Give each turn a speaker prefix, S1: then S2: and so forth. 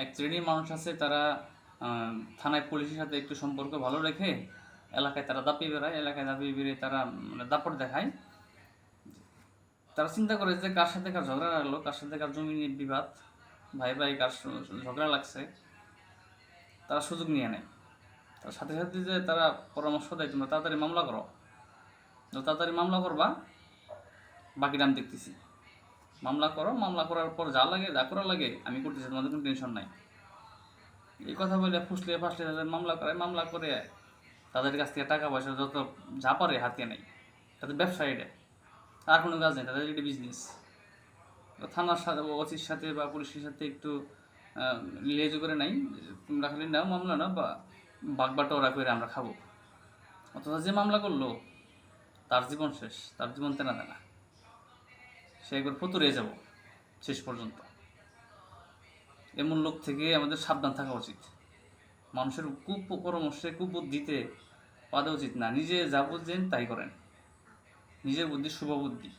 S1: এক শ্রেণীর মানুষ আছে, তারা থানায় পুলিশের সাথে একটু সম্পর্ক ভালো রেখে এলাকায় তারা দাপিয়ে বেড়ায়, এলাকায় দাপিয়ে বেরিয়ে তারা মানে দাপট দেখায়। তারা চিন্তা করে যে কার সাথে কার ঝগড়া লাগলো, কার সাথে কার জমি নিয়ে বিবাদ, ভাই ভাই কার ঝগড়া লাগছে, তারা সুযোগ নিয়ে নেয়। তার সাথে সাথে যে তারা পরামর্শ দেয়, তোমরা তাড়াতাড়ি মামলা করো, তাড়াতাড়ি মামলা করবা, বাকিটা আমি দেখতেছি। মামলা করো, মামলা করার পর যা লাগে, যা করা লাগে আমি করতেছি, তোমাদের কোনো টেনশন নাই। এই কথা বলে ফুসলিয়ে ফাসলে তাদের মামলা করে, মামলা করে তাদের কাছ থেকে টাকা পয়সা যত যা পারে হাতিয়ে নেয়। তাদের ব্যবসা এটা, আর কোনো কাজ নেই, তাদের এটা বিজনেস। থানার সাথে, ওসির সাথে বা পুলিশের সাথে একটু লিয়াজ করে নাই, তোমরা খালি নাও মামলা, নাও বা বাগবাটো ওরা করে আমরা খাবো। অথচ যে মামলা করলো তার জীবন শেষ, তার জীবন তেনা তেনা, সে একবার ফতুরে যাব শেষ পর্যন্ত। এমন লোক থেকে আমাদের সাবধান থাকা উচিত। মানুষের কুপরামর্শে, কুবুদ্ধিতে পাওয়া উচিত না। নিজে যা বুঝছেন তাই করেন, নিজের বুদ্ধি শুভ বুদ্ধি।